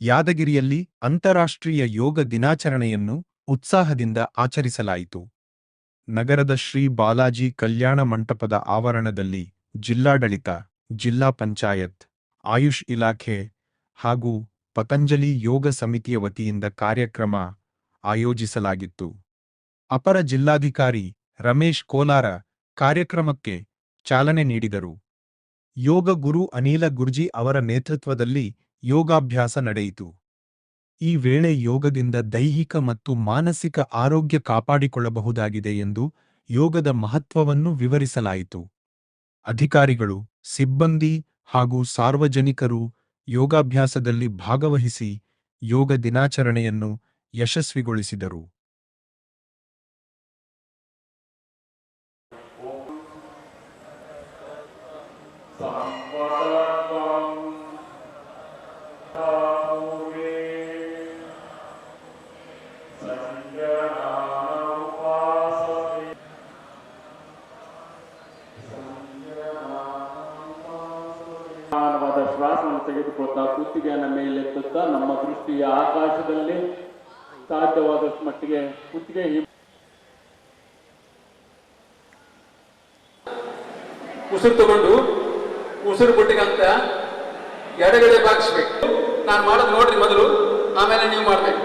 ಯಾದಗಿರಿಯಲ್ಲಿ ಅಂತಾರಾಷ್ಟ್ರೀಯ ಯೋಗ ದಿನಾಚರಣೆಯನ್ನು ಉತ್ಸಾಹದಿಂದ ಆಚರಿಸಲಾಯಿತು. ನಗರದ ಶ್ರೀ ಬಾಲಾಜಿ ಕಲ್ಯಾಣ ಮಂಟಪದ ಆವರಣದಲ್ಲಿ ಜಿಲ್ಲಾಡಳಿತ, ಜಿಲ್ಲಾ ಪಂಚಾಯತ್, ಆಯುಷ್ ಇಲಾಖೆ ಹಾಗೂ ಪತಂಜಲಿ ಯೋಗ ಸಮಿತಿಯ ವತಿಯಿಂದ ಕಾರ್ಯಕ್ರಮ ಆಯೋಜಿಸಲಾಗಿತ್ತು. ಅಪರ ಜಿಲ್ಲಾಧಿಕಾರಿ ರಮೇಶ್ ಕೋಲಾರ ಕಾರ್ಯಕ್ರಮಕ್ಕೆ ಚಾಲನೆ ನೀಡಿದರು. ಯೋಗ ಗುರು ಅನಿಲ ಗುರ್ಜಿ ಅವರ ನೇತೃತ್ವದಲ್ಲಿ ಯೋಗಾಭ್ಯಾಸ ನಡೆಯಿತು. ಈ ವೇಳೆ ಯೋಗದಿಂದ ದೈಹಿಕ ಮತ್ತು ಮಾನಸಿಕ ಆರೋಗ್ಯ ಕಾಪಾಡಿಕೊಳ್ಳಬಹುದಾಗಿದೆ ಎಂದು ಯೋಗದ ಮಹತ್ವವನ್ನು ವಿವರಿಸಲಾಯಿತು. ಅಧಿಕಾರಿಗಳು, ಸಿಬ್ಬಂದಿ ಹಾಗೂ ಸಾರ್ವಜನಿಕರು ಯೋಗಾಭ್ಯಾಸದಲ್ಲಿ ಭಾಗವಹಿಸಿ ಯೋಗ ದಿನಾಚರಣೆಯನ್ನು ಯಶಸ್ವಿಗೊಳಿಸಿದರು. ಶ್ವಾಸವನ್ನು ತೆಗೆದುಕೊಳ್ತಾ ಕುತ್ತಿಗೆಯನ್ನು ಮೇಲೆತ್ತುತ್ತಾ ನಮ್ಮ ದೃಷ್ಟಿಯ ಆಕಾಶದಲ್ಲಿ ಸಾಧ್ಯವಾದಷ್ಟು ಮಟ್ಟಿಗೆ ಕುತ್ತಿಗೆ ಉಸಿರು ತಗೊಂಡು ಉಸಿರು ಬಿಟ್ಟಿಗಂತ ಎಡಗಡೆ ಬಾಗಿಸ್ಬೇಕು. ನಾನು ಮಾಡೋದು ನೋಡ್ರಿ ಮೊದಲು, ಆಮೇಲೆ ನೀವು ಮಾಡ್ಬೇಕು.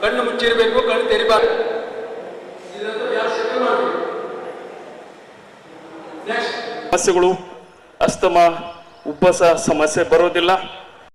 ಕಣ್ಣು ಮುಚ್ಚಿರ್ಬೇಕು, ಕಣ್ಣು ತೆರಿಬಾರ್ದು. ಸಮಸ್ಯೆಗಳು ಅಸ್ತಮಾ ಉಬ್ಬಸ ಸಮಸ್ಯೆ ಬರೋದಿಲ್ಲ.